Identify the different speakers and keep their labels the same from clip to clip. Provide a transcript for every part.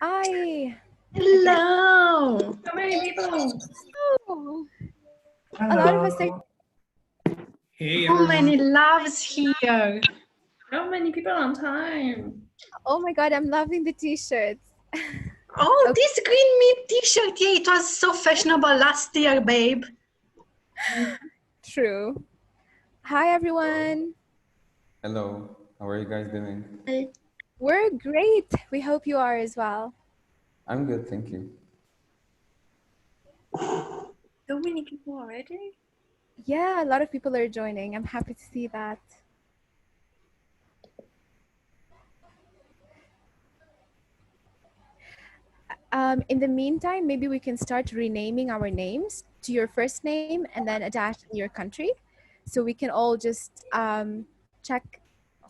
Speaker 1: Hi.
Speaker 2: Hello.
Speaker 3: How many people?
Speaker 1: Oh, a lot of us are.
Speaker 4: Hey,
Speaker 2: How
Speaker 4: everyone.
Speaker 2: many loves here?
Speaker 3: How many people on time?
Speaker 1: Oh my God, I'm loving the t-shirts.
Speaker 2: Oh,
Speaker 1: Okay.
Speaker 2: this green meat t-shirt. Yeah, it was so fashionable last year, babe.
Speaker 1: True. Hi, everyone.
Speaker 5: Hello, how are you guys doing?
Speaker 1: We're great. We hope you are as well.
Speaker 5: I'm good, thank you.
Speaker 6: So many people already?
Speaker 1: Yeah, a lot of people are joining. I'm happy to see that. In the meantime, maybe we can start renaming our names to your first name and then a dash in your country. So we can all just check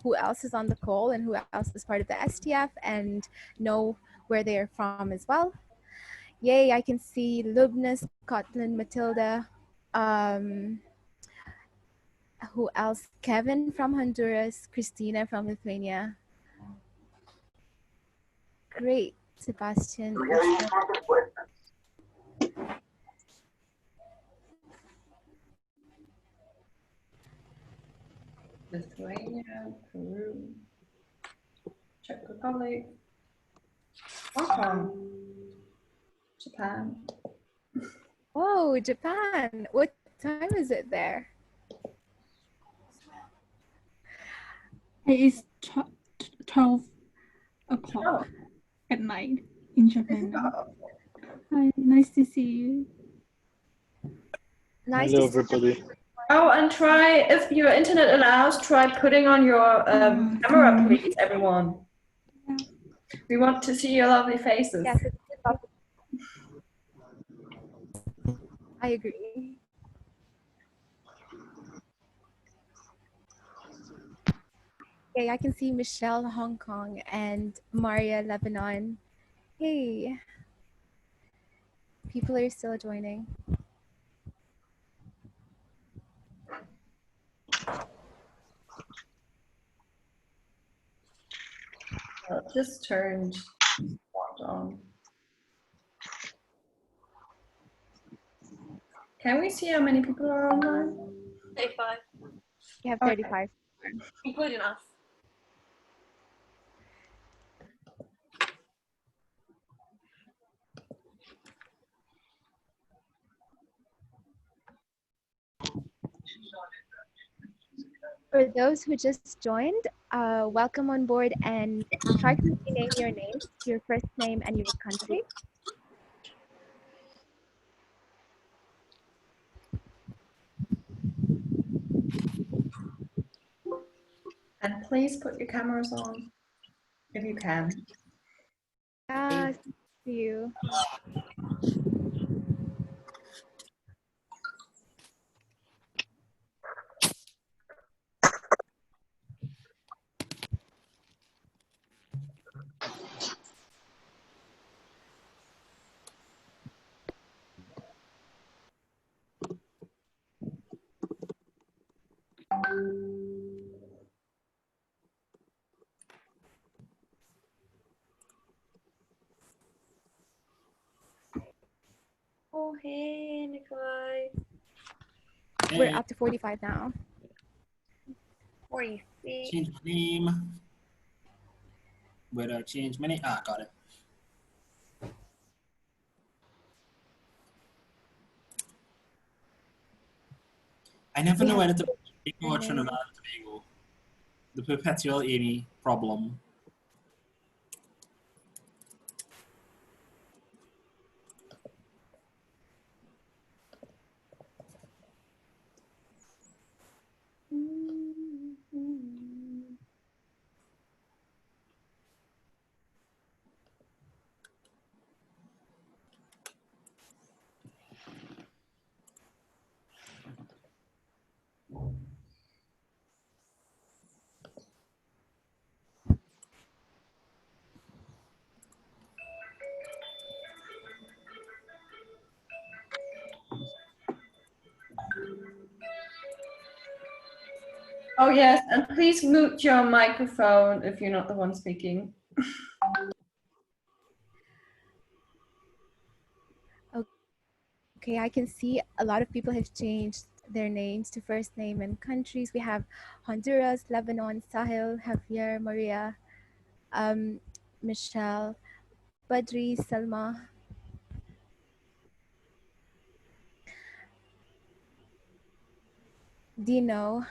Speaker 1: who else is on the call and who else is part of the STF and know where they are from as well. Yay, I can see Lubna, Scotland, Matilda. Who else? Kevin from Honduras, Christina from Lithuania. Great, Sebastian.
Speaker 3: Lithuania, Peru, Czech Republic, Hong Kong, Japan.
Speaker 1: Oh, Japan. What time is it there?
Speaker 7: It is 12 o'clock at night in Japan now. Hi, nice to see you.
Speaker 1: Nice
Speaker 8: Hello,
Speaker 1: to see
Speaker 8: everybody.
Speaker 3: Oh, and try, if your internet allows, try putting on your camera, please, everyone.
Speaker 7: Yeah.
Speaker 3: We want to see your lovely faces.
Speaker 1: Yes, I agree. Okay, I can see Michelle, Hong Kong, and Maria, Lebanon. Hey, people are still joining.
Speaker 3: Just turned on. Can we see how many people are online?
Speaker 6: 35,
Speaker 1: You have 35.
Speaker 6: including us.
Speaker 1: For those who just joined, welcome on board and try to rename your names, your first name and your country.
Speaker 3: And please put your cameras on, if you can.
Speaker 1: See you.
Speaker 6: Oh, hey, Nikolai.
Speaker 1: We're up to 45 now.
Speaker 6: 46.
Speaker 4: Change my name. Where do I change my name? Ah, got it. I never know whether to Tobago or Trinidad and Tobago. The perpetual AMEE problem.
Speaker 3: Oh yes, and please mute your microphone if you're not the one speaking.
Speaker 1: Okay, I can see a lot of people have changed their names to first name and countries. We have Honduras, Lebanon, Sahil, Javier, Maria, Michelle, Badri, Salma. Dino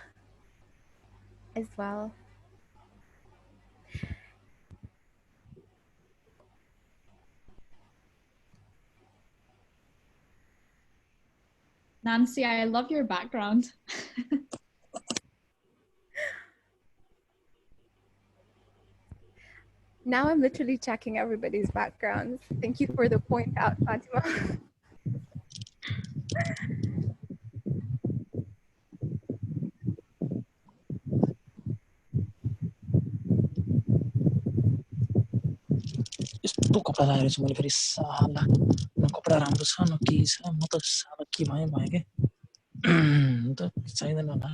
Speaker 1: as well.
Speaker 8: Nancy, I love your background.
Speaker 1: Now I'm literally checking everybody's backgrounds. Thank you for the point out, Fatima.
Speaker 9: यस्तो कपडा लगाएर छु मैले फेरि साला न कपडा राम्रो छ न के छ म त साला के भयो के त चाहिँदैन होला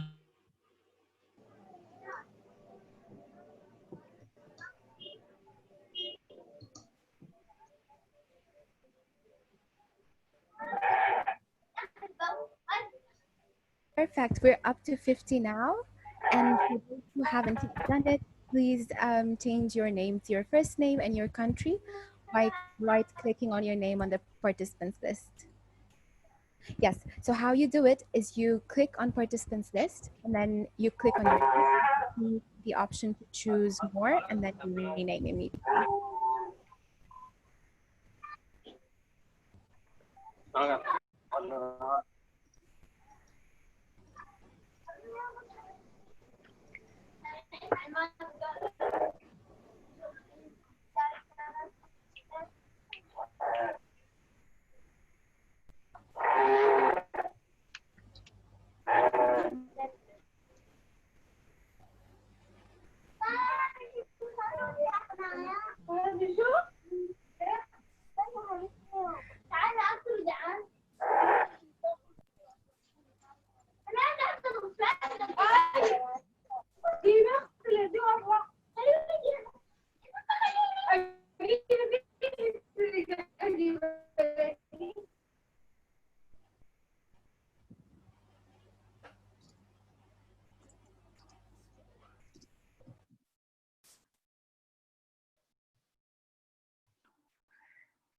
Speaker 1: Perfect. We're up to 50 now. And for those who haven't done it, please change your name to your first name and your country by right-clicking on your name on the participants list. Yes, so how you do it is you click on participants list and then you click on the option to choose more and then you rename immediately.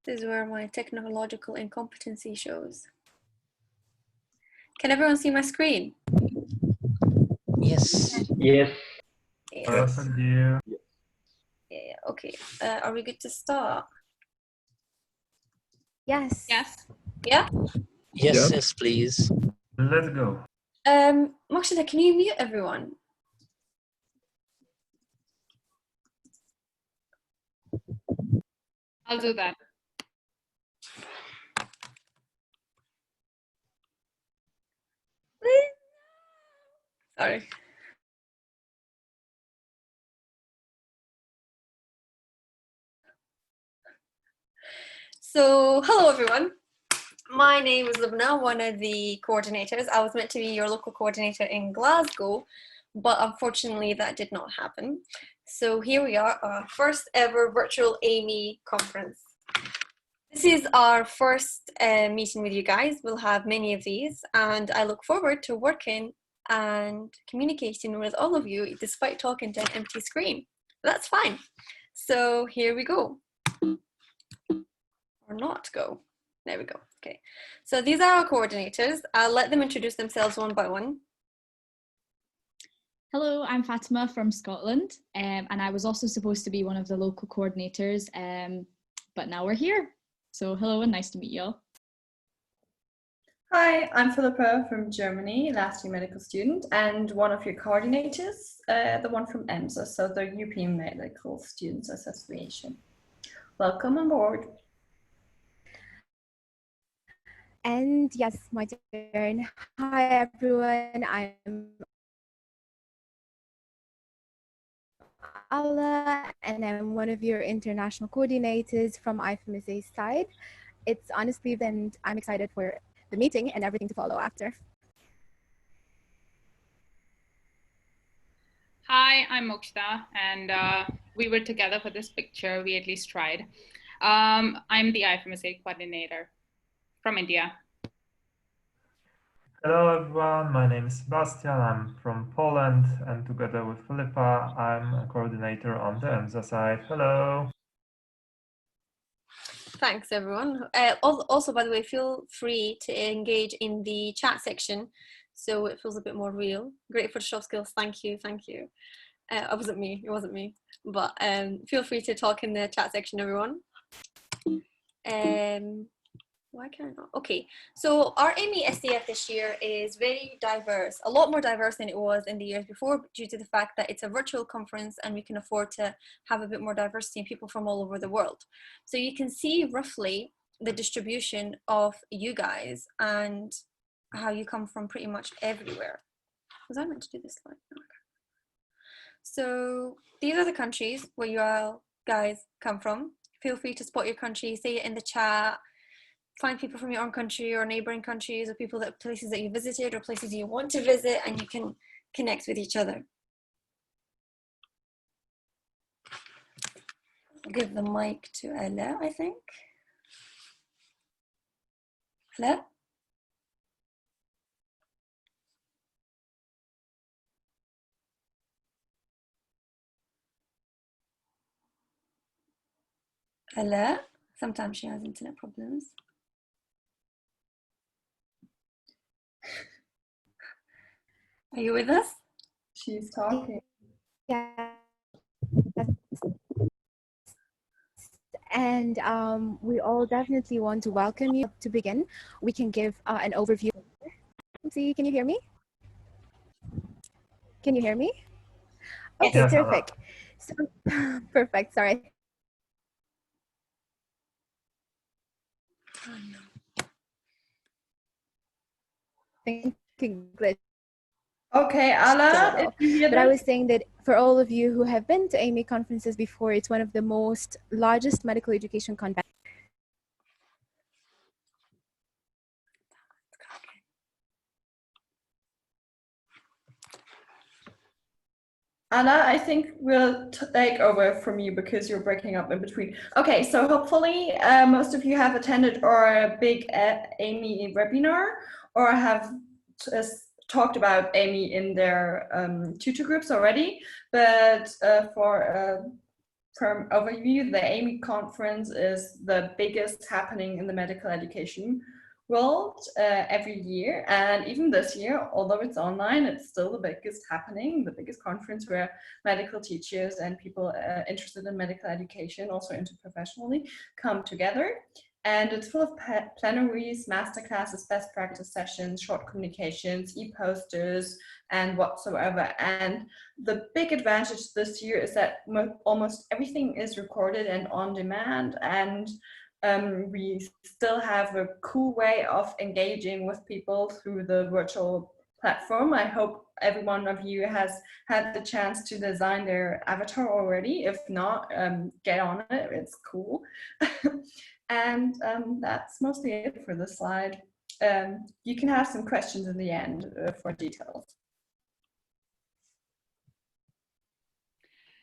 Speaker 6: This is where my technological incompetency shows. Can everyone see my screen?
Speaker 9: Yes.
Speaker 10: Yes.
Speaker 6: Yeah. Yeah, okay. Are we good to start?
Speaker 1: Yes.
Speaker 8: Yes.
Speaker 6: Yeah?
Speaker 9: Yes, yes, please.
Speaker 10: Let's go.
Speaker 6: Mokshita, can you mute everyone?
Speaker 8: I'll do that.
Speaker 6: Sorry. So, hello everyone. My name is Lubna, one of the coordinators. I was meant to be your local coordinator in Glasgow, but unfortunately that did not happen. So here we are, our first ever virtual AMEE conference. This is our first meeting with you guys. We'll have many of these, and I look forward to working and communicating with all of you despite talking to an empty screen. That's fine. So here we go. Or not go. There we go. Okay. So these are our coordinators. I'll let them introduce themselves one by one.
Speaker 8: Hello, I'm Fatima from Scotland, and I was also supposed to be one of the local coordinators, but now we're here. So hello and nice to meet you all.
Speaker 3: Hi, I'm Philippa from Germany, last year medical student, and one of your coordinators, the one from EMSA, so the European Medical Students Association. Welcome on board.
Speaker 1: And yes, my turn. Hi everyone, I'm Allah, and I'm one of your international coordinators from IFMSA's side. It's honestly been, I'm excited for the meeting and everything to follow after.
Speaker 11: Hi, I'm Mokshita, and we were together for this picture. We at least tried. I'm the IFMSA coordinator from India.
Speaker 10: Hello everyone, my name is Sebastian, I'm from Poland, and together with Filipa, I'm a coordinator on the EMSA side. Hello!
Speaker 6: Thanks, everyone. Also, by the way, feel free to engage in the chat section so it feels a bit more real. Great Photoshop skills, thank you, thank you. It wasn't me, but feel free to talk in the chat section, everyone. Why can't I not? Okay, so our AMEE STF this year is very diverse, a lot more diverse than it was in the years before, due to the fact that it's a virtual conference and we can afford to have a bit more diversity and people from all over the world. So you can see roughly the distribution of you guys and how you come from pretty much everywhere. Was I meant to do this slide? No, okay. So these are the countries where you all guys come from. Feel free to spot your country, say it in the chat. Find people from your own country or neighboring countries, or places that you visited or places you want to visit, and you can connect with each other. I'll give the mic to Ella, I think. Ella? Ella? Sometimes she has internet problems. Are you with us?
Speaker 3: She's talking.
Speaker 1: Yeah. And we all definitely want to welcome you. To begin, we can give an overview. See, can you hear me? Can you hear me? Okay,
Speaker 10: Yes,
Speaker 1: perfect. So, perfect, sorry. Thinking glitch.
Speaker 3: Okay, Ala, if you hear
Speaker 1: But I was saying that for all of you who have been to AMEE conferences before, it's one of the most largest medical education conferences.
Speaker 3: Anna, I think we'll take over from you because you're breaking up in between. Okay, so hopefully most of you have attended our big AMEE webinar or have talked about AMEE in their tutor groups already. But for overview, the AMEE conference is the biggest happening in the medical education world every year, and even this year, although it's online, it's still the biggest happening, the biggest conference where medical teachers and people interested in medical education, also interprofessionally, come together. And it's full of plenaries, masterclasses, best practice sessions, short communications, e-posters, and whatsoever. And the big advantage this year is that almost everything is recorded and on demand, and we still have a cool way of engaging with people through the virtual platform. I hope every one of you has had the chance to design their avatar already. If not, get on it, it's cool. And that's mostly it for the slide. You can have some questions in the end for details.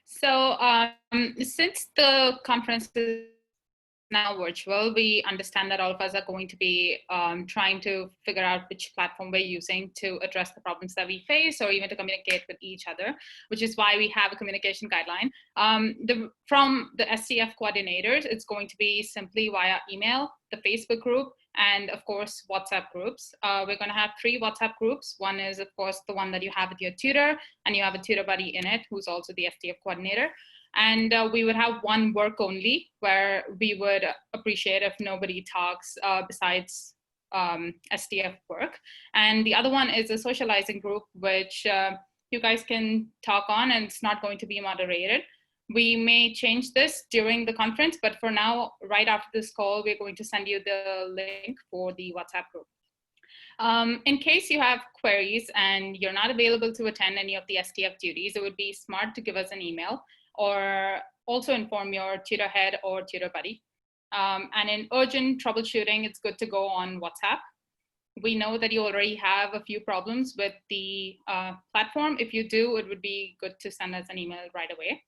Speaker 11: So since the conference is now virtual, we understand that all of us are going to be trying to figure out which platform we're using to address the problems that we face, or even to communicate with each other, which is why we have a communication guideline. From the STF coordinators, it's going to be simply via email, the Facebook group, and of course, WhatsApp groups. We're going to have 3 WhatsApp groups. One is, of course, the one that you have with your tutor, and you have a tutor buddy in it, who's also the STF coordinator. And we would have one work only, where we would appreciate if nobody talks besides STF work. And the other one is a socializing group, which you guys can talk on, and it's not going to be moderated. We may change this during the conference, but for now, right after this call, we're going to send you the link for the WhatsApp group. In case you have queries and you're not available to attend any of the STF duties, it would be smart to give us an email, or also inform your tutor head or tutor buddy. And in urgent troubleshooting, it's good to go on WhatsApp. We know that you already have a few problems with the platform. If you do, it would be good to send us an email right away.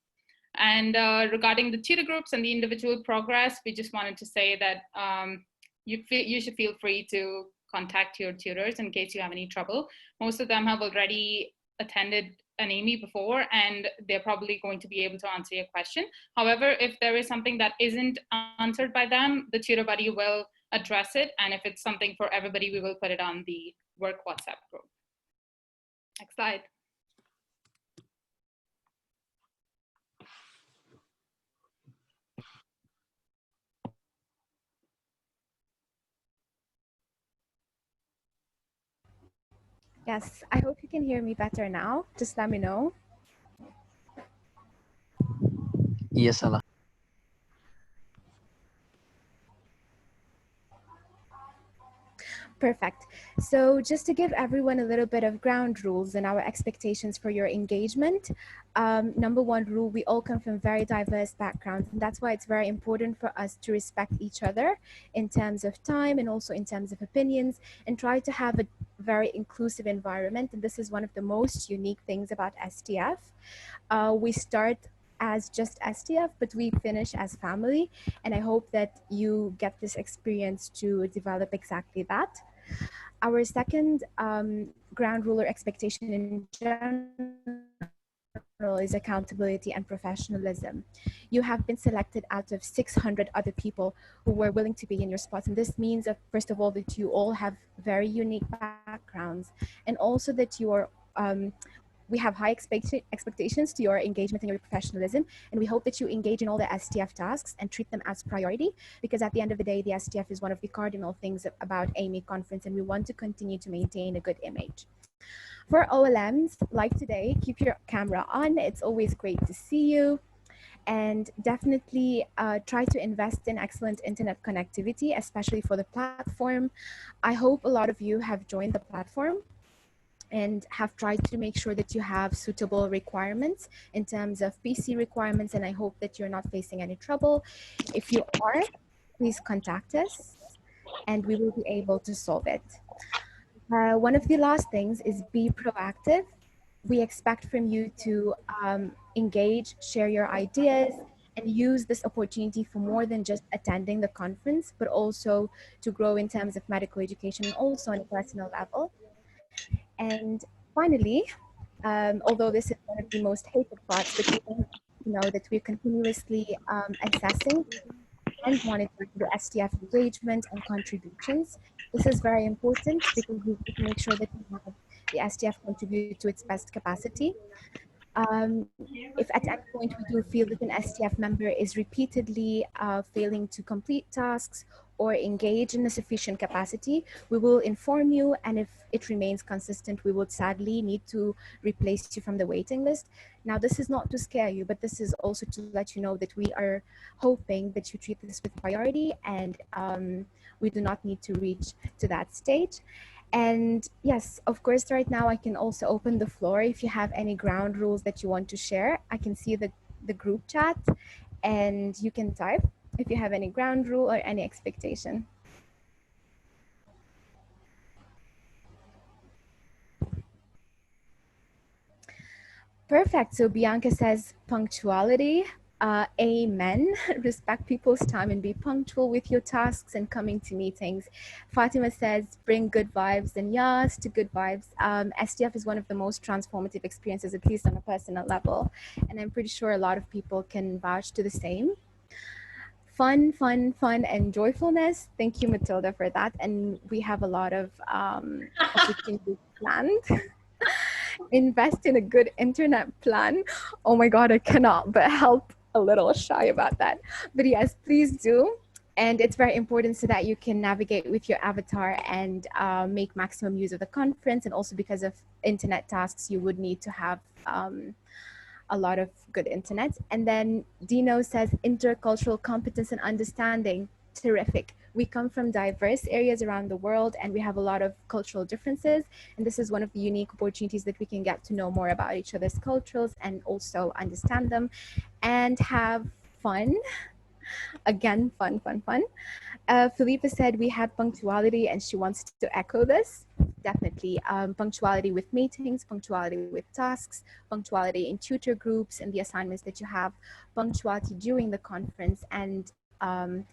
Speaker 11: And regarding the tutor groups and the individual progress, we just wanted to say that you should feel free to contact your tutors in case you have any trouble. Most of them have already attended an AMEE before, and they're probably going to be able to answer your question. However, if there is something that isn't answered by them, the tutor buddy will address it. And if it's something for everybody, we will put it on the work WhatsApp group. Next slide.
Speaker 1: Yes, I hope you can hear me better now. Just let me know.
Speaker 9: Yes, Allah.
Speaker 1: Perfect. So just to give everyone a little bit of ground rules and our expectations for your engagement, number one rule, we all come from very diverse backgrounds, and that's why it's very important for us to respect each other in terms of time and also in terms of opinions, and try to have a very inclusive environment. And this is one of the most unique things about STF. We start as just STF, but we finish as family. And I hope that you get this experience to develop exactly that. Our second ground rule or expectation in general is accountability and professionalism. You have been selected out of 600 other people who were willing to be in your spots. And this means that, first of all, that you all have very unique backgrounds, and also that you are we have high expectations to your engagement and your professionalism, and we hope that you engage in all the STF tasks and treat them as priority, because at the end of the day, the STF is one of the cardinal things about AMEE conference, and we want to continue to maintain a good image. For OLMs, like today, keep your camera on. It's always great to see you. And definitely try to invest in excellent internet connectivity, especially for the platform. I hope a lot of you have joined the platform and have tried to make sure that you have suitable requirements in terms of PC requirements, and I hope that you're not facing any trouble. If you are, please contact us and we will be able to solve it. One of the last things is be proactive. We expect from you to engage, share your ideas, and use this opportunity for more than just attending the conference, but also to grow in terms of medical education and also on a personal level. And finally, although this is one of the most hated parts, but we want to know that we're continuously assessing and monitoring the STF engagement and contributions. This is very important because we need to make sure that we have the STF contribute to its best capacity. If at any point we do feel that an STF member is repeatedly failing to complete tasks or engage in a sufficient capacity, we will inform you, and if it remains consistent, we would sadly need to replace you from the waiting list. Now, this is not to scare you, but this is also to let you know that we are hoping that you treat this with priority, and we do not need to reach to that stage. And yes, of course, right now I can also open the floor. If you have any ground rules that you want to share, I can see the group chat and you can type if you have any ground rule or any expectation. Perfect. So Bianca says punctuality. Amen. Respect people's time and be punctual with your tasks and coming to meetings. Fatima says bring good vibes, and yes to good vibes. STF is one of the most transformative experiences, at least on a personal level, and I'm pretty sure a lot of people can vouch to the same. Fun, fun, fun, and joyfulness. Thank you, Matilda, for that. And we have a lot of opportunities planned. Invest in a good internet plan. Oh my God, I cannot but help a little shy about that. But yes, please do. And it's very important so that you can navigate with your avatar and make maximum use of the conference. And also because of internet tasks, you would need to have a lot of good internet. And then Dino says intercultural competence and understanding. Terrific. We come from diverse areas around the world and we have a lot of cultural differences. And this is one of the unique opportunities that we can get to know more about each other's cultures and also understand them and have fun. Again, fun, fun, fun. Philippa said we had punctuality and she wants to echo this. Definitely. Punctuality with meetings, punctuality with tasks, punctuality in tutor groups and the assignments that you have, punctuality during the conference, and I'm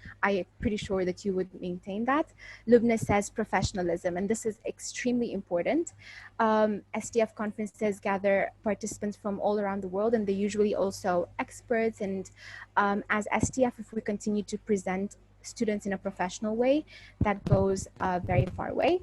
Speaker 1: pretty sure that you would maintain that. Lubna says professionalism, and this is extremely important. STF conferences gather participants from all around the world, and they're usually also experts. And as STF, if we continue to present students in a professional way, that goes a very far away.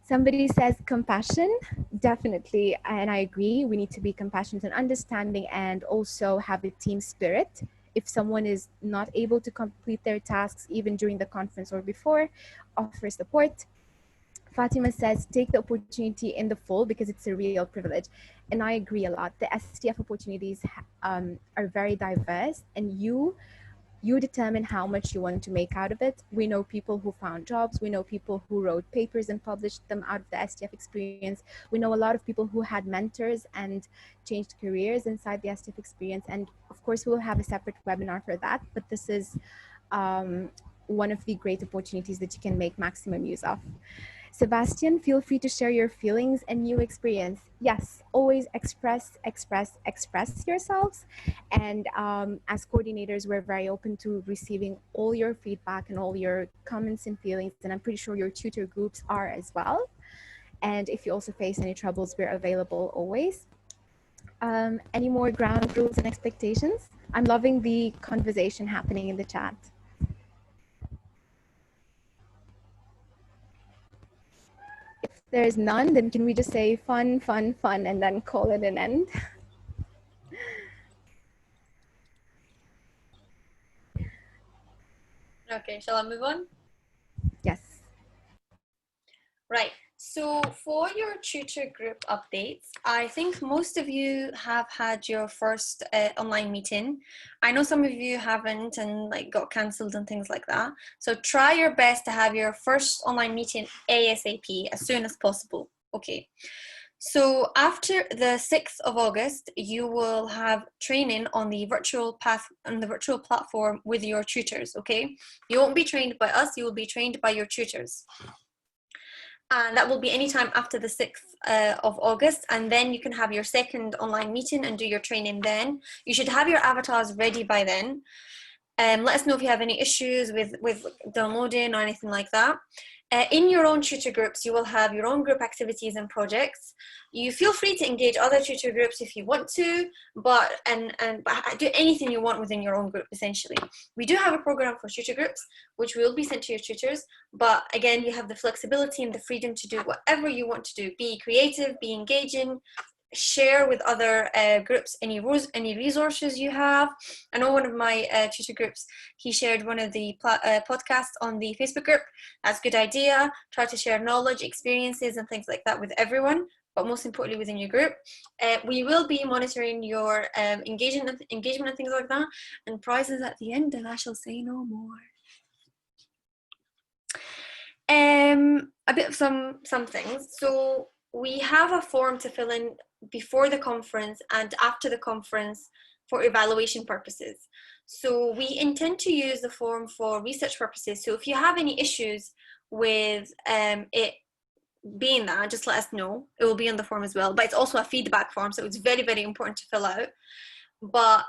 Speaker 1: Somebody says compassion, definitely, and I agree. We need to be compassionate and understanding, and also have a team spirit. If someone is not able to complete their tasks, even during the conference or before, offer support. Fatima says, take the opportunity in the full because it's a real privilege. And I agree a lot. The STF opportunities are very diverse, and you determine how much you want to make out of it. We know people who found jobs. We know people who wrote papers and published them out of the STF experience. We know a lot of people who had mentors and changed careers inside the STF experience. And of course, we'll have a separate webinar for that. But this is one of the great opportunities that you can make maximum use of. Sebastian, feel free to share your feelings and new experience. Yes, always express yourselves. And as coordinators, we're very open to receiving all your feedback and all your comments and feelings. And I'm pretty sure your tutor groups are as well. And if you also face any troubles, we're available always. Any more ground rules and expectations? I'm loving the conversation happening in the chat. If there's none, then can we just say fun, fun, fun, and then call it an end?
Speaker 6: Okay, shall I move on?
Speaker 1: Yes.
Speaker 6: Right. So for your tutor group updates, I think most of you have had your first online meeting. I know some of you haven't and like got cancelled and things like that. So try your best to have your first online meeting ASAP, as soon as possible. Okay. So after the 6th of August, you will have training on the virtual path on the virtual platform with your tutors. Okay. You won't be trained by us. You will be trained by your tutors. And that will be anytime after the 6th of August. And then you can have your second online meeting and do your training then. You should have your avatars ready by then. Let us know if you have any issues with downloading or anything like that. In your own tutor groups, you will have your own group activities and projects. You feel free to engage other tutor groups if you want to, but do anything you want within your own group, essentially. We do have a program for tutor groups, which will be sent to your tutors, but again, you have the flexibility and the freedom to do whatever you want to do. Be creative, be engaging, share with other groups any resources you have. I know one of my tutor groups, he shared one of the podcasts on the Facebook group. That's a good idea. Try to share knowledge, experiences and things like that with everyone, but most importantly within your group. We will be monitoring your engagement and things like that, and prizes at the end, and I shall say no more. A bit of some things. So we have a form to fill in before the conference and after the conference for evaluation purposes. So we intend to use the form for research purposes. So if you have any issues with it being that, just let us know. It will be on the form as well, but it's also a feedback form, so it's very, very important to fill out. But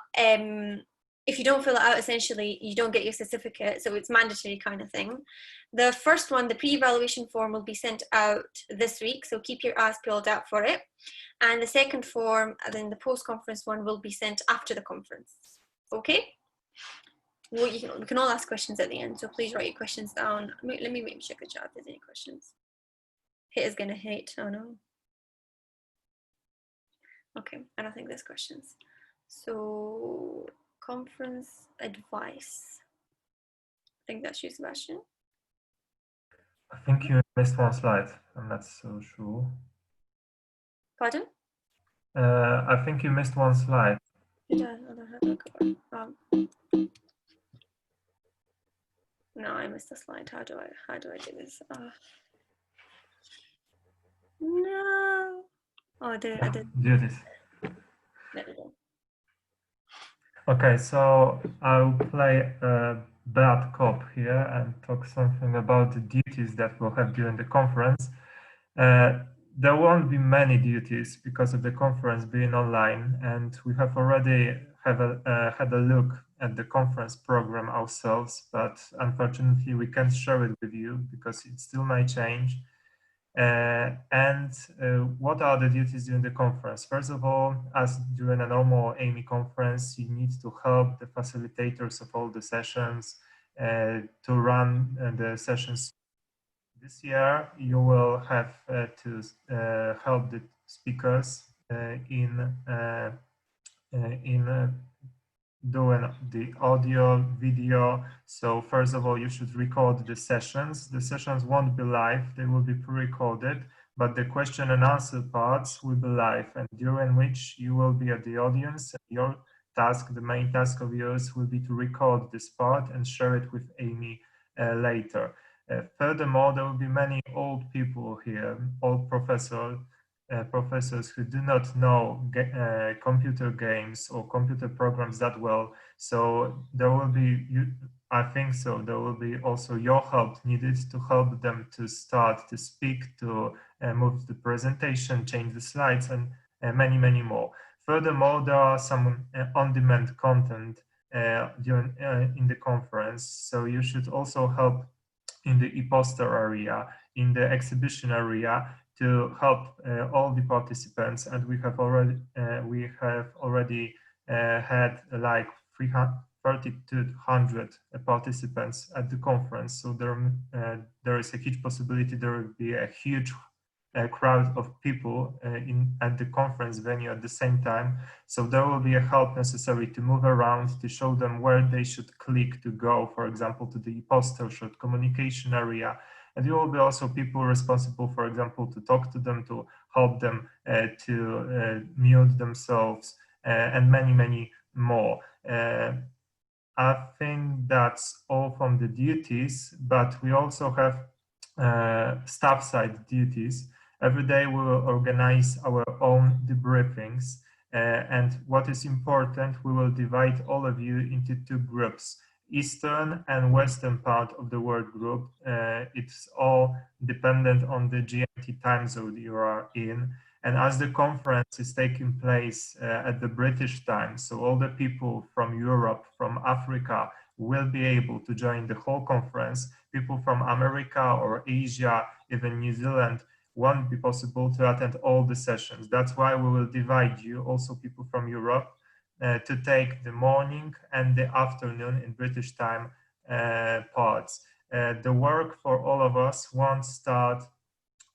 Speaker 6: if you don't fill it out, essentially, you don't get your certificate, so it's mandatory kind of thing. The first one, the pre-evaluation form, will be sent out this week, so keep your eyes peeled out for it. And the second form, and then the post-conference one, will be sent after the conference. Okay? Well, we can all ask questions at the end, so please write your questions down. Let me check the chat if there's any questions. Hit is gonna hate, oh no. Okay, I don't think there's questions. So, conference advice. I think that's you, Sebastian.
Speaker 10: I think you missed one slide. I'm not so sure.
Speaker 6: Pardon?
Speaker 10: I think you missed one slide.
Speaker 6: No, I missed a slide. How do I do this? No. Oh, I did.
Speaker 10: Do this.
Speaker 6: There we go.
Speaker 10: Okay, so I'll play a bad cop here and talk something about the duties that we'll have during the conference. There won't be many duties because of the conference being online, and we have already had a look at the conference program ourselves, but unfortunately we can't share it with you because it still may change. What are the duties during the conference? First of all, as during a normal AMEE conference, you need to help the facilitators of all the sessions to run the sessions. This year, you will have to help the speakers in doing the audio, video. So first of all, you should record the sessions. The sessions won't be live, they will be pre-recorded, but the question and answer parts will be live, and during which you will be at the audience. Your task, the main task of yours, will be to record this part and share it with AMEE later. Furthermore, there will be many old people here, old professors who do not know computer games or computer programs that well. So there will be, I think so, there will be also your help needed to help them to start to speak, to move the presentation, change the slides, and many, many more. Furthermore, there are some on-demand content during in the conference. So you should also help in the e-poster area, in the exhibition area, to help all the participants. And we have already had like 3,200 participants at the conference. So there is a huge possibility there will be a huge crowd of people at the conference venue at the same time. So there will be a help necessary to move around, to show them where they should click to go, for example, to the poster short communication area. And there will be also people responsible, for example, to talk to them, to help them to mute themselves, and many, many more. I think that's all from the duties, but we also have staff side duties. Every day we will organize our own debriefings, and what is important, we will divide all of you into two groups, Eastern and Western part of the world group. It's all dependent on the GMT time zone you are in. And as the conference is taking place at the British time, so all the people from Europe, from Africa will be able to join the whole conference. People from America or Asia, even New Zealand, won't be possible to attend all the sessions. That's why we will divide you, also people from Europe, to take the morning and the afternoon in British time parts. The work for all of us won't start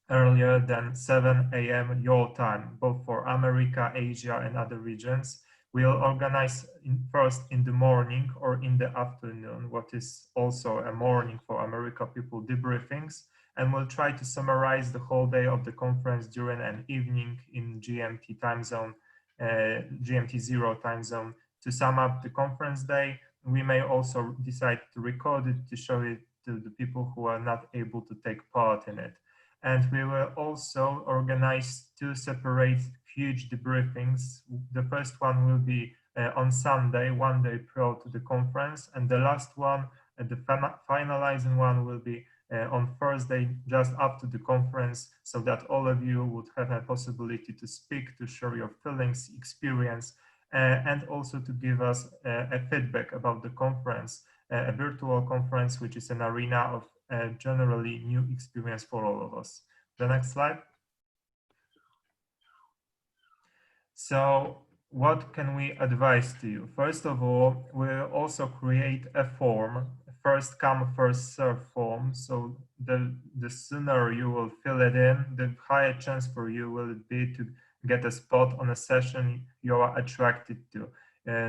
Speaker 10: earlier than 7 a.m. your time, both for America, Asia, and other regions. We'll organize first in the morning or in the afternoon, what is also a morning for America people debriefings, and we'll try to summarize the whole day of the conference during an evening in GMT time zone, GMT 0 time zone, to sum up the conference day. We may also decide to record it to show it to the people who are not able to take part in it. And we will also organize two separate huge debriefings. The first one will be on Sunday, one day prior to the conference, and the last one, the finalizing one, will be on Thursday, just after the conference, so that all of you would have a possibility to speak, to share your feelings, experience, and also to give us a feedback about the conference, a virtual conference, which is an arena of generally new experience for all of us. The next slide. So what can we advise to you? First of all, we'll also create a form, first come, first serve form. So the sooner you will fill it in, the higher chance for you will be to get a spot on a session you are attracted to.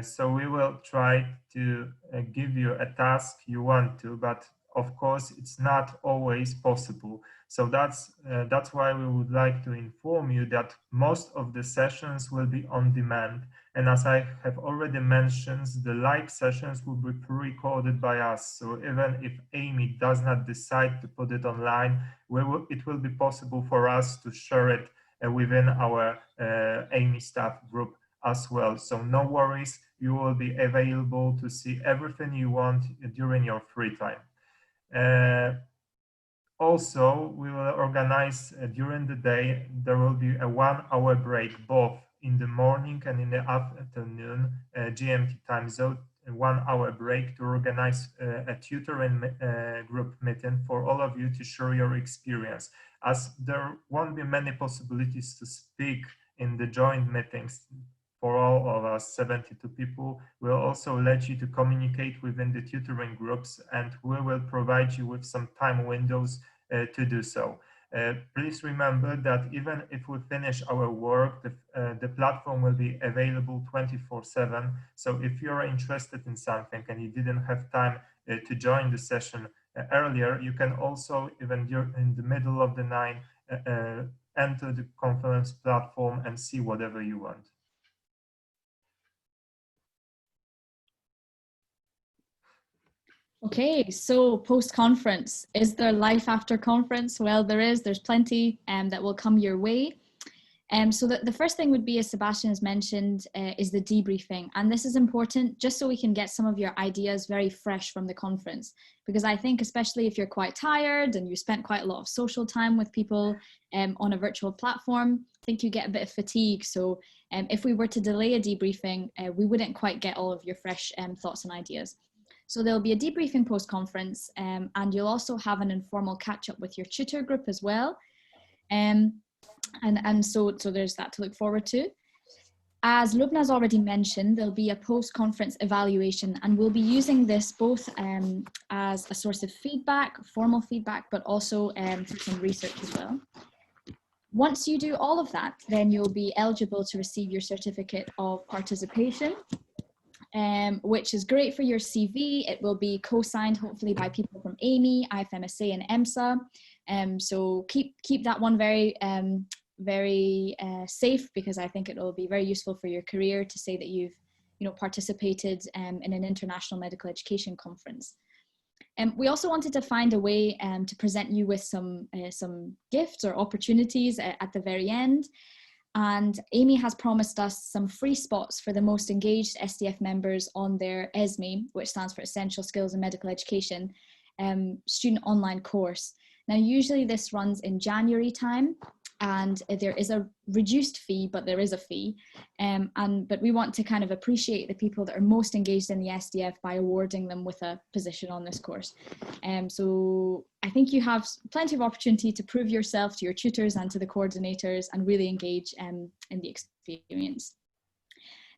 Speaker 10: So we will try to give you a task you want to, but of course it's not always possible. So that's why we would like to inform you that most of the sessions will be on demand. And as I have already mentioned, the live sessions will be pre-recorded by us. So even if AMEE does not decide to put it online, it will be possible for us to share it within our AMEE staff group as well. So no worries, you will be available to see everything you want during your free time. Also, we will organize during the day, there will be a 1 hour break, both in the morning and in the afternoon GMT time zone, 1-hour break to organize a tutoring group meeting for all of you to share your experience. As there won't be many possibilities to speak in the joint meetings for all of us 72 people, we'll also let you to communicate within the tutoring groups, and we will provide you with some time windows to do so. Please remember that even if we finish our work, the platform will be available 24/7. So if you're interested in something and you didn't have time to join the session earlier, you can also, even in the middle of the night, enter the conference platform and see whatever you want.
Speaker 8: Okay, so post-conference, is there life after conference? Well, there is. There's plenty that will come your way. So the first thing would be, as Sebastian has mentioned, is the debriefing. And this is important just so we can get some of your ideas very fresh from the conference. Because I think, especially if you're quite tired and you spent quite a lot of social time with people on a virtual platform, I think you get a bit of fatigue. So if we were to delay a debriefing, we wouldn't quite get all of your fresh thoughts and ideas. So there'll be a debriefing post-conference, and you'll also have an informal catch-up with your tutor group as well. So there's that to look forward to. As Lubna has already mentioned, there'll be a post-conference evaluation, and we'll be using this both as a source of feedback, formal feedback, but also for some research as well. Once you do all of that, then you'll be eligible to receive your certificate of participation. Which is great for your CV. It will be co-signed hopefully by people from AMEE, IFMSA and EMSA. So keep that one very safe, because I think it will be very useful for your career to say that you've participated in an international medical education conference. We also wanted to find a way to present you with some gifts or opportunities at the very end. And AMEE has promised us some free spots for the most engaged STF members on their ESME, which stands for Essential Skills in Medical Education, student online course. Now, usually this runs in January time, and there is a reduced fee, but there is a fee. But we want to kind of appreciate the people that are most engaged in the SDF by awarding them with a position on this course. So I think you have plenty of opportunity to prove yourself to your tutors and to the coordinators and really engage in the experience.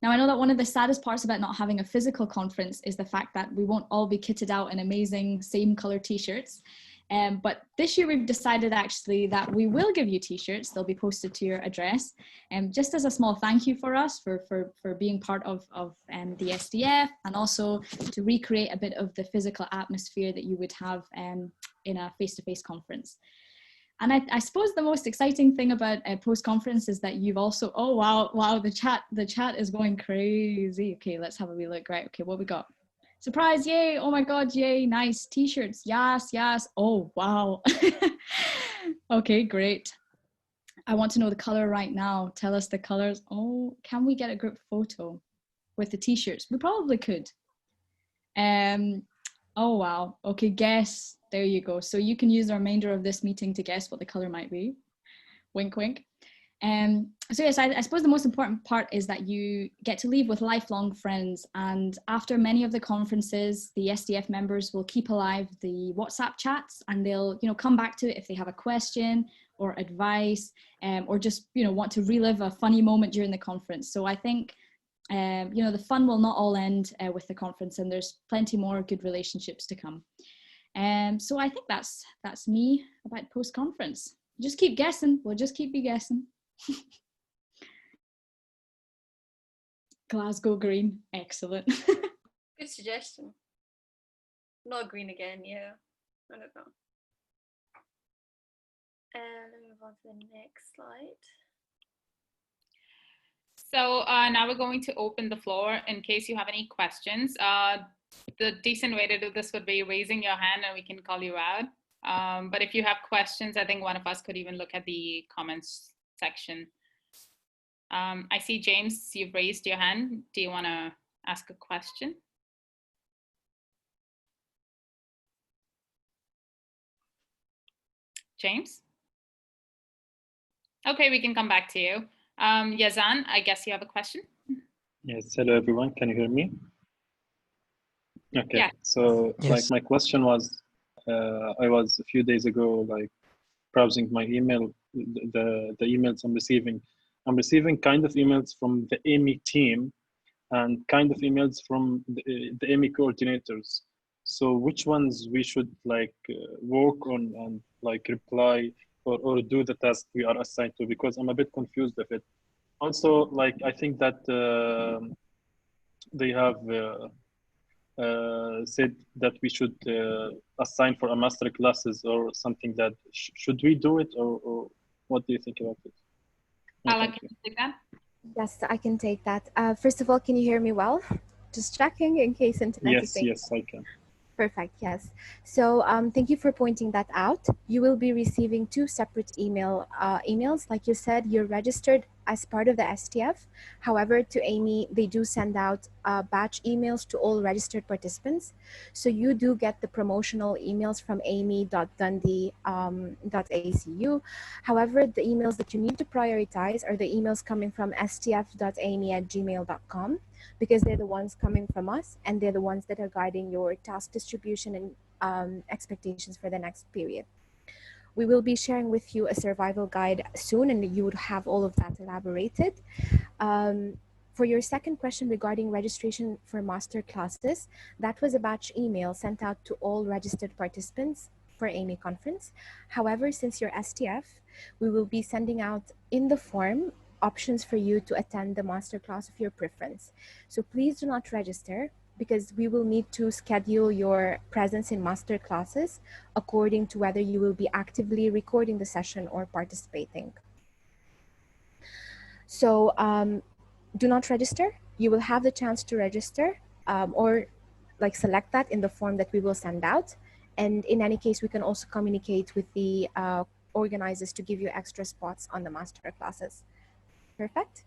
Speaker 8: Now, I know that one of the saddest parts about not having a physical conference is the fact that we won't all be kitted out in amazing same color t-shirts. But this year we've decided actually that we will give you t-shirts. They'll be posted to your address, just as a small thank you for us for being part of the SDF, and also to recreate a bit of the physical atmosphere that you would have in a face-to-face conference. And I suppose the most exciting thing about post-conference is that you've also, oh wow, the chat is going crazy. Okay, let's have a wee look. Right, okay, what we got? Surprise, yay, oh my god, yay, nice, t-shirts, yes, oh wow. Okay, great. I want to know the color right now. Tell us the colors. Oh, can we get a group photo with the t-shirts? We probably could. Oh wow, okay, guess, there you go. So you can use the remainder of this meeting to guess what the color might be. Wink, wink. So yes, I suppose the most important part is that you get to leave with lifelong friends, and after many of the conferences, the SDF members will keep alive the WhatsApp chats, and they'll come back to it if they have a question or advice, or just want to relive a funny moment during the conference. So I think the fun will not all end with the conference, and there's plenty more good relationships to come. So I think that's me about post-conference. Just keep guessing. We'll just keep you guessing. Glasgow green, excellent.
Speaker 6: Good suggestion. Not green again, yeah. I don't know. And let me move on to the next slide.
Speaker 11: So now we're going to open the floor in case you have any questions. The decent way to do this would be raising your hand and we can call you out. But if you have questions, I think one of us could even look at the comments section. I see James, you've raised your hand. Do you want to ask a question? James? Okay, we can come back to you. Yazan, I guess you have a question?
Speaker 12: Yes, hello everyone, can you hear me? Okay.
Speaker 11: Yeah.
Speaker 12: So
Speaker 9: Yes.
Speaker 12: like my question was, I was a few days ago like browsing my email, the emails I'm receiving. I'm receiving kind of emails from the AMEE team and kind of emails from the AMEE coordinators. So which ones we should like work on and like reply or do the task we are assigned to, because I'm a bit confused of it. Also, like I think that they have said that we should assign for a master classes or something. That should we do it, or what do you think about it? No,
Speaker 11: Ala,
Speaker 12: thank
Speaker 11: can
Speaker 12: you.
Speaker 11: you take that?
Speaker 1: Yes, I can take that. First of all, can you hear me well? Just checking in case internet is
Speaker 12: Yes,
Speaker 1: saying.
Speaker 12: yes, I can.
Speaker 1: Perfect, yes. So thank you for pointing that out. You will be receiving two separate emails. Like you said, you're registered as part of the STF. However, to AMEE, they do send out batch emails to all registered participants. So you do get the promotional emails from amee.dundee.acu. However, the emails that you need to prioritize are the emails coming from stf.amee@gmail.com, because they're the ones coming from us and they're the ones that are guiding your task distribution and expectations for the next period. We will be sharing with you a survival guide soon, and you would have all of that elaborated. For your second question regarding registration for master classes, that was a batch email sent out to all registered participants for AMEE conference. However, since you're STF, we will be sending out in the form options for you to attend the master class of your preference. So please do not register, because we will need to schedule your presence in master classes according to whether you will be actively recording the session or participating. So do not register. You will have the chance to register or like select that in the form that we will send out. And in any case, we can also communicate with the organizers to give you extra spots on the master classes. Perfect.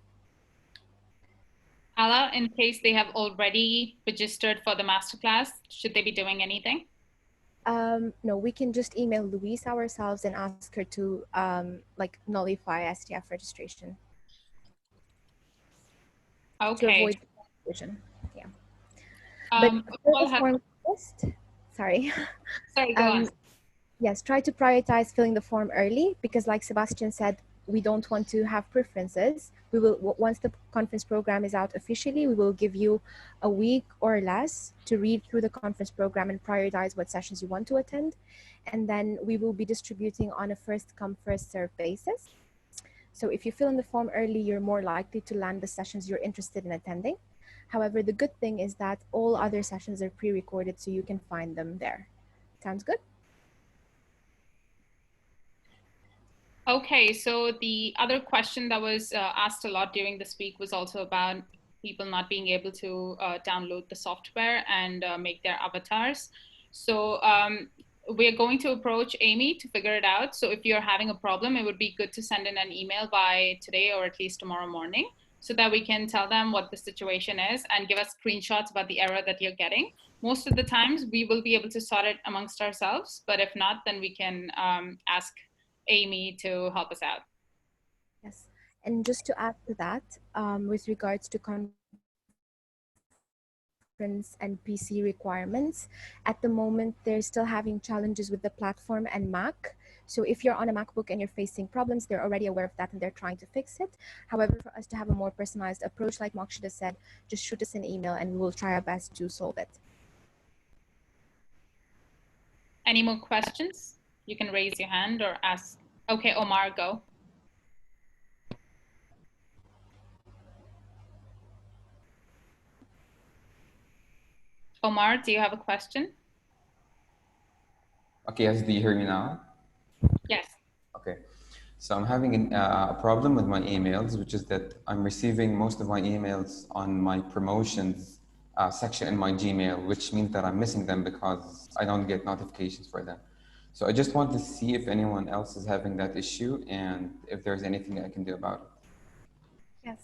Speaker 11: Ala, in case they have already registered for the masterclass, should they be doing anything?
Speaker 1: No, we can just email Louise ourselves and ask her to like nullify STF registration.
Speaker 11: Okay.
Speaker 1: To avoid confusion. Yeah.
Speaker 11: Well,
Speaker 1: But form list, sorry.
Speaker 11: Sorry, go on.
Speaker 1: Yes, try to prioritize filling the form early, because like Sebastian said, we don't want to have preferences. We will, once the conference program is out officially, we will give you a week or less to read through the conference program and prioritize what sessions you want to attend. And then we will be distributing on a first come, first serve basis. So if you fill in the form early, you're more likely to land the sessions you're interested in attending. However, the good thing is that all other sessions are pre-recorded, so you can find them there. Sounds good?
Speaker 11: Okay, so the other question that was asked a lot during this week was also about people not being able to download the software and make their avatars. So we're going to approach AMEE to figure it out. So if you're having a problem, it would be good to send in an email by today or at least tomorrow morning, so that we can tell them what the situation is and give us screenshots about the error that you're getting. Most of the times we will be able to sort it amongst ourselves, but if not, then we can ask AMEE to help us out.
Speaker 1: Yes, and just to add to that, with regards to conference and PC requirements, at the moment they're still having challenges with the platform and Mac. So if you're on a MacBook and you're facing problems, they're already aware of that and they're trying to fix it. However, for us to have a more personalized approach, like Mokshida said, just shoot us an email and we will try our best to solve it.
Speaker 11: Any more questions? You can raise your hand or ask. Okay, Omar, go. Omar, do you have a question?
Speaker 5: Okay, yes, do you hear me now?
Speaker 11: Yes.
Speaker 5: Okay, so I'm having a problem with my emails, which is that I'm receiving most of my emails on my promotions section in my Gmail, which means that I'm missing them because I don't get notifications for them. So I just want to see if anyone else is having that issue and if there's anything I can do about it.
Speaker 1: Yes.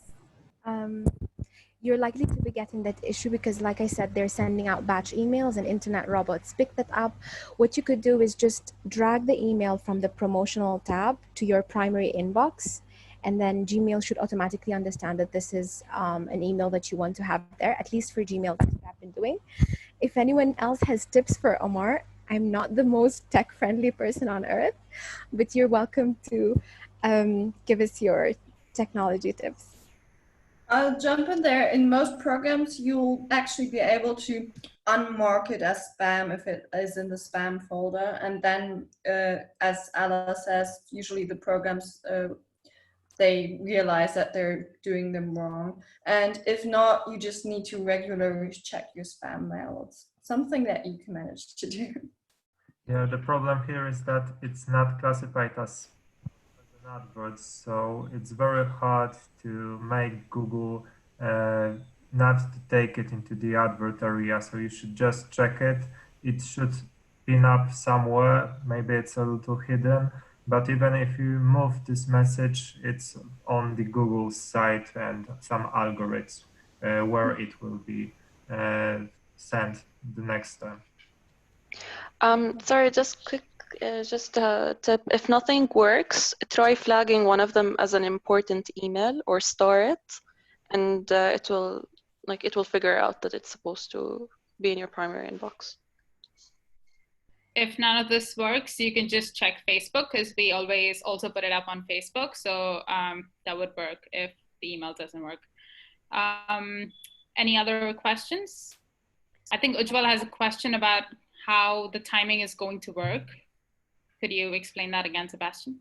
Speaker 1: You're likely to be getting that issue because, like I said, they're sending out batch emails and internet robots pick that up. What you could do is just drag the email from the promotional tab to your primary inbox, and then Gmail should automatically understand that this is an email that you want to have there, at least for Gmail, that's what I've been doing. if anyone else has tips for Omar, I'm not the most tech-friendly person on earth, but you're welcome to give us your technology tips.
Speaker 3: I'll jump in there. In most programs, you'll actually be able to unmark it as spam if it is in the spam folder. And then, as Ala says, usually the programs, they realize that they're doing them wrong. And if not, you just need to regularly check your spam mail. It's something that you can manage to do.
Speaker 10: Yeah, the problem here is that it's not classified as an advert, so it's very hard to make Google not to take it into the advert area. So you should just check it. It should pin up somewhere. Maybe it's a little hidden, but even if you move this message, it's on the Google site and some algorithms where it will be sent the next time.
Speaker 13: Sorry, just quick, just a tip. If nothing works, try flagging one of them as an important email or store it, and it will figure out that it's supposed to be in your primary inbox.
Speaker 11: If none of this works, you can just check Facebook, because we always also put it up on Facebook. So that would work if the email doesn't work. Any other questions? I think Ujjwal has a question about how the timing is going to work. Could you explain that again, Sebastian?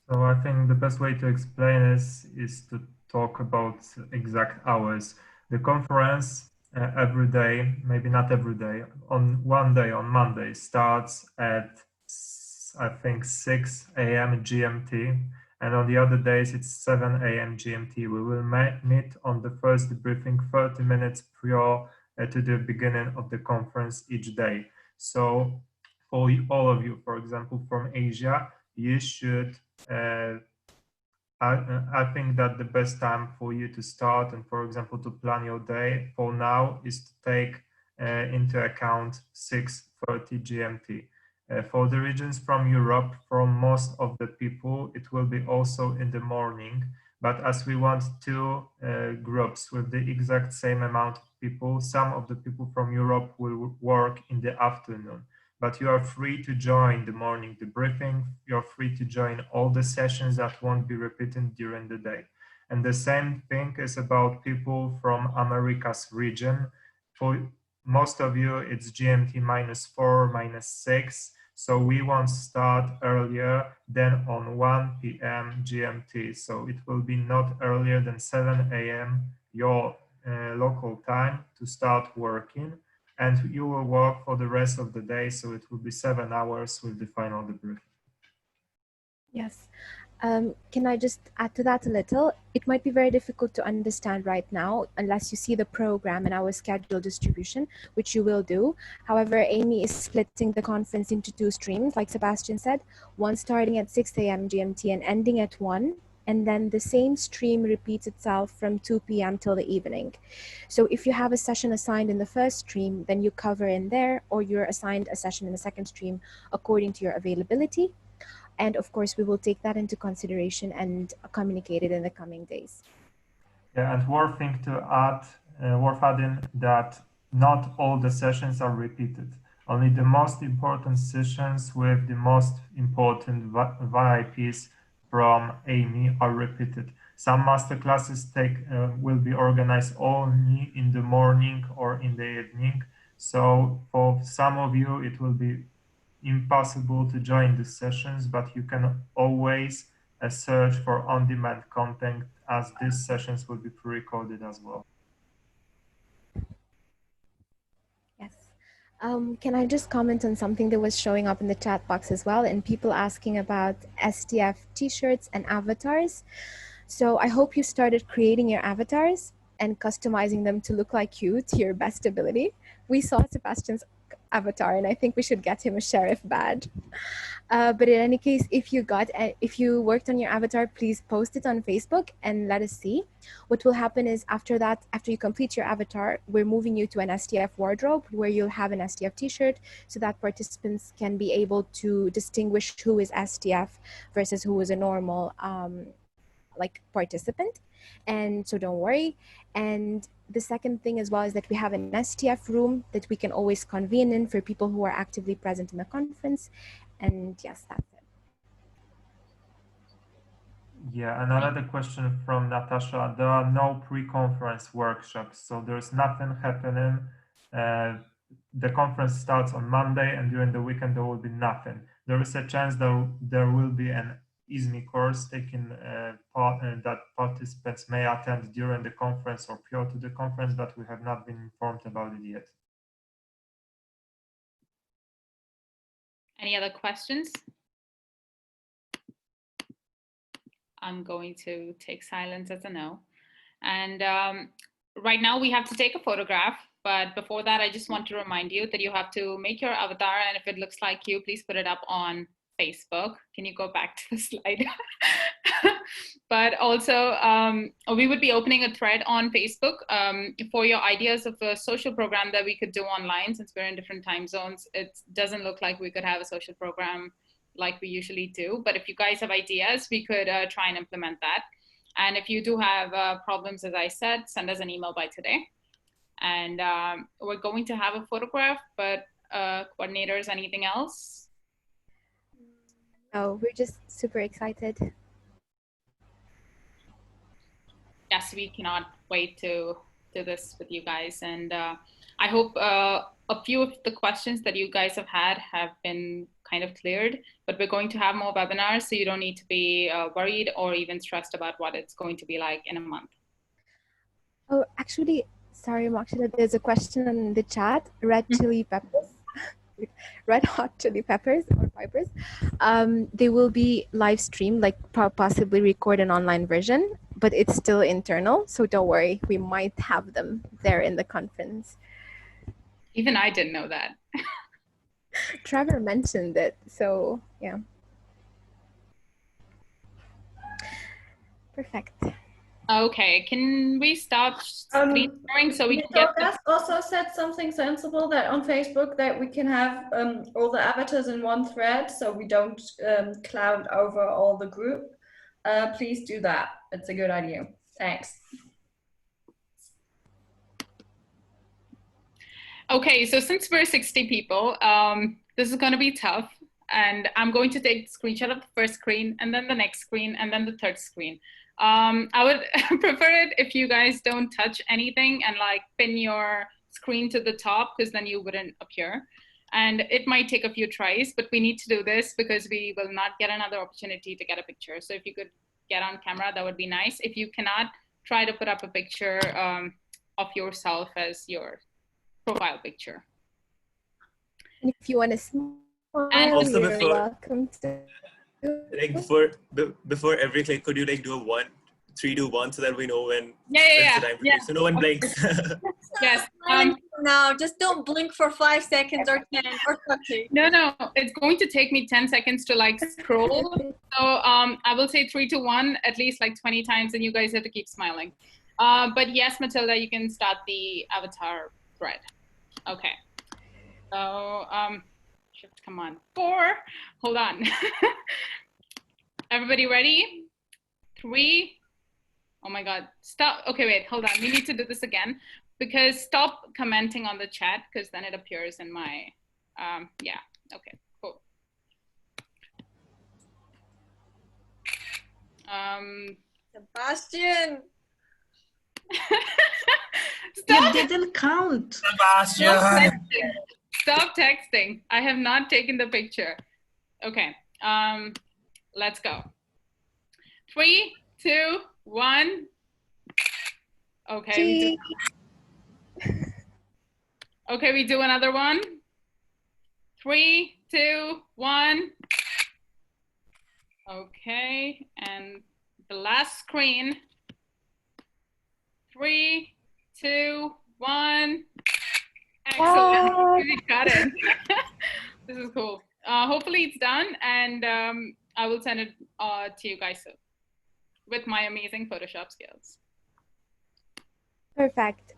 Speaker 10: So I think the best way to explain this is to talk about exact hours. The conference every day, maybe not every day, on one day, on Monday, starts at, I think, 6 a.m. GMT. And on the other days, it's 7 a.m. GMT. We will meet on the first briefing 30 minutes prior to the beginning of the conference each day. So for all of you, for example, from Asia, you should, I think that the best time for you to start and, for example, to plan your day for now is to take into account 6:30 GMT. For the regions from Europe, from most of the people, it will be also in the morning. But as we want two groups with the exact same amount of people, some of the people from Europe will work in the afternoon. But you are free to join the morning debriefing. You're free to join all the sessions that won't be repeated during the day. And the same thing is about people from Americas region. For most of you, it's GMT -4, -6. So we won't start earlier than on 1 p.m. GMT. So it will be not earlier than 7 a.m. your local time to start working. And you will work for the rest of the day. So it will be 7 hours with the final debriefing.
Speaker 1: Yes. Can I just add to that a little? It might be very difficult to understand right now unless you see the program and our schedule distribution, which you will do. However, AMEE is splitting the conference into 2 streams, like Sebastian said, one starting at 6 a.m. GMT and ending at 1. And then the same stream repeats itself from 2 p.m. till the evening. So if you have a session assigned in the first stream, then you cover in there, or you're assigned a session in the second stream according to your availability. And of course, we will take that into consideration and communicate it in the coming days.
Speaker 10: Yeah, and worth adding that not all the sessions are repeated. Only the most important sessions with the most important VIPs from AMEE are repeated. Some masterclasses will be organized only in the morning or in the evening. So for some of you, it will be impossible to join the sessions, but you can always search for on-demand content, as these sessions will be pre-recorded as well.
Speaker 1: Yes. Can I just comment on something that was showing up in the chat box as well, and people asking about STF t-shirts and avatars. So I hope you started creating your avatars and customizing them to look like you to your best ability. We saw Sebastian's avatar, and I think we should get him a sheriff badge. But in any case, if you worked on your avatar, please post it on Facebook and let us see. What will happen is after you complete your avatar, we're moving you to an STF wardrobe where you'll have an STF t-shirt so that participants can be able to distinguish who is STF versus who is a normal participant. And so don't worry. And the second thing as well is that we have an STF room that we can always convene in for people who are actively present in the conference. And yes, that's it.
Speaker 10: Yeah, and another question from Natasha. There are no pre-conference workshops, so there's nothing happening. The conference starts on Monday, and during the weekend there will be nothing. There is a chance that there will be an AMEE course taking that participants may attend during the conference or prior to the conference, but we have not been informed about it yet.
Speaker 11: Any other questions? I'm going to take silence as a no. And right now we have to take a photograph, but before that, I just want to remind you that you have to make your avatar, and if it looks like you, please put it up on Facebook. Can you go back to the slide? But also, we would be opening a thread on Facebook for your ideas of a social program that we could do online. Since we're in different time zones, it doesn't look like we could have a social program like we usually do. But if you guys have ideas, we could try and implement that. And if you do have problems, as I said, send us an email by today. And we're going to have a photograph, but coordinators, anything else?
Speaker 1: Oh, we're just super excited.
Speaker 11: Yes, we cannot wait to do this with you guys. And I hope a few of the questions that you guys have had have been kind of cleared, but we're going to have more webinars, so you don't need to be worried or even stressed about what it's going to be like in a month.
Speaker 1: Oh, actually, sorry, Moksha, there's a question in the chat. Red chili peppers, red hot chili peppers or pipers. They will be live streamed, like possibly record an online version, but it's still internal. So don't worry, we might have them there in the conference.
Speaker 11: Even I didn't know that.
Speaker 1: Trevor mentioned it, so yeah. Perfect.
Speaker 11: Okay, can we stop screen sharing so we can get
Speaker 3: Gas also said something sensible, that on Facebook that we can have all the avatars in one thread, so we don't cloud over all the group. Please do that. It's a good idea. Thanks.
Speaker 11: Okay, so since we're 60 people, this is going to be tough. And I'm going to take a screenshot of the first screen, and then the next screen, and then the third screen. I would prefer it if you guys don't touch anything and like pin your screen to the top, because then you wouldn't appear. And it might take a few tries, but we need to do this because we will not get another opportunity to get a picture. So if you could get on camera, that would be nice. If you cannot, try to put up a picture of yourself as your profile picture.
Speaker 1: And if you want to smile,
Speaker 11: and
Speaker 14: also
Speaker 1: you're
Speaker 14: before,
Speaker 1: welcome to.
Speaker 14: like before every click, could you like do a 3, 2, 1 so that we know when
Speaker 11: yeah.
Speaker 14: the time so no one blinks.
Speaker 11: Yes.
Speaker 6: Now just don't blink for 5 seconds or 10 or 30.
Speaker 11: No, it's going to take me 10 seconds to like scroll. So I will say 3, 2, 1 at least like 20 times, and you guys have to keep smiling. But yes, Matilda, you can start the avatar thread. Okay. So shift command 4. Hold on. Everybody ready? 3. Oh my God, stop. Okay, wait, hold on. We need to do this again, because stop commenting on the chat, because then it appears in my, yeah, okay, cool.
Speaker 6: Sebastian.
Speaker 2: You didn't count.
Speaker 14: Sebastian.
Speaker 11: Stop texting. I have not taken the picture. Okay, let's go. 3, 2, 1. Okay. Okay, we do another one. 3, 2, 1. Okay, and the last screen. 3, 2, 1. Excellent. We got it. This is cool. Hopefully it's done, and I will send it to you guys soon with my amazing Photoshop skills.
Speaker 1: Perfect.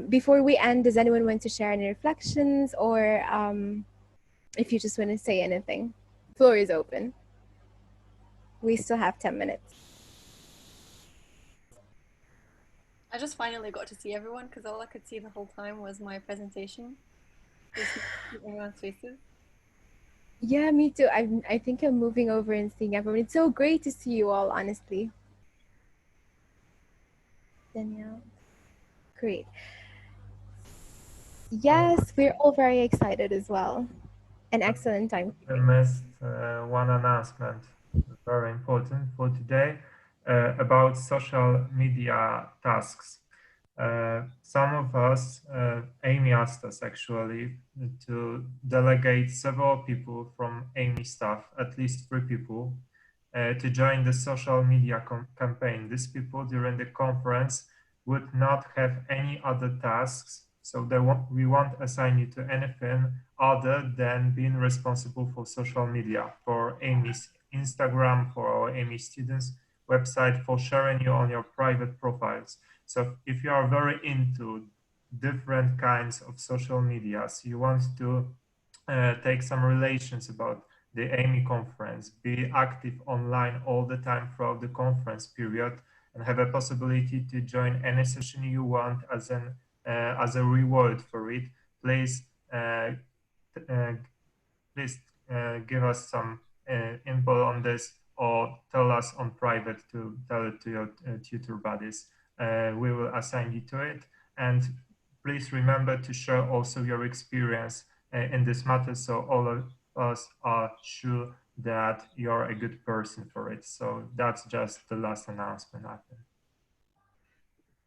Speaker 1: Before we end, does anyone want to share any reflections, or if you just want to say anything? Floor is open. We still have 10 minutes.
Speaker 6: I just finally got to see everyone because all I could see the whole time was my presentation. Just see everyone's faces.
Speaker 1: Yeah, me too. I think I'm moving over and seeing everyone. It's so great to see you all, honestly. Danielle. Great. Yes, we're all very excited as well. An excellent time.
Speaker 10: I missed one announcement, very important for today, about social media tasks. Some of us, AMEE asked us actually to delegate several people from AMEE staff, at least 3 people, to join the social media campaign. These people during the conference would not have any other tasks, so we won't assign you to anything other than being responsible for social media, for AMEE's Instagram, for our AMEE students website, for sharing you on your private profiles. So if you are very into different kinds of social medias, you want to take some relations about the AMEE conference, be active online all the time throughout the conference period, and have a possibility to join any session you want as a reward for it, please give us some info on this, or tell us on private to tell it to your tutor buddies. We will assign you to it. And please remember to share also your experience in this matter, so all of us are sure that you're a good person for it. So that's just the last announcement, I think.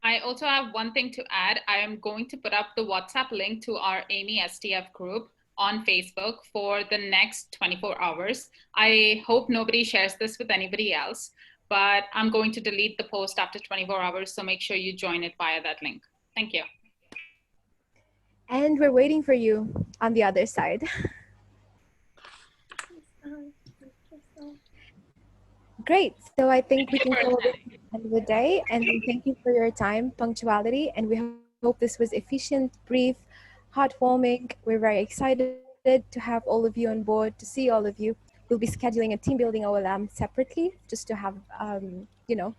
Speaker 11: I also have one thing to add. I am going to put up the WhatsApp link to our AMEE STF group on Facebook for the next 24 hours. I hope nobody shares this with anybody else, but I'm going to delete the post after 24 hours, so make sure you join it via that link. Thank you.
Speaker 1: And we're waiting for you on the other side. Great. So I think we can call this the end of the day. And thank you for your time, punctuality. And we hope this was efficient, brief, heartwarming. We're very excited to have all of you on board, to see all of you. We'll be scheduling a team building OLM separately, just to have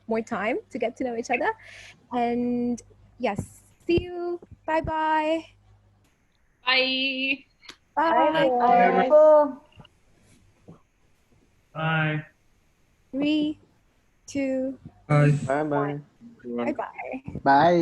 Speaker 1: more time to get to know each other. And yes, see you. Bye-bye.
Speaker 11: Bye.
Speaker 1: Bye.
Speaker 15: Bye.
Speaker 10: Bye.
Speaker 1: 3, 2,
Speaker 15: Bye.
Speaker 1: Bye-bye.
Speaker 15: Bye.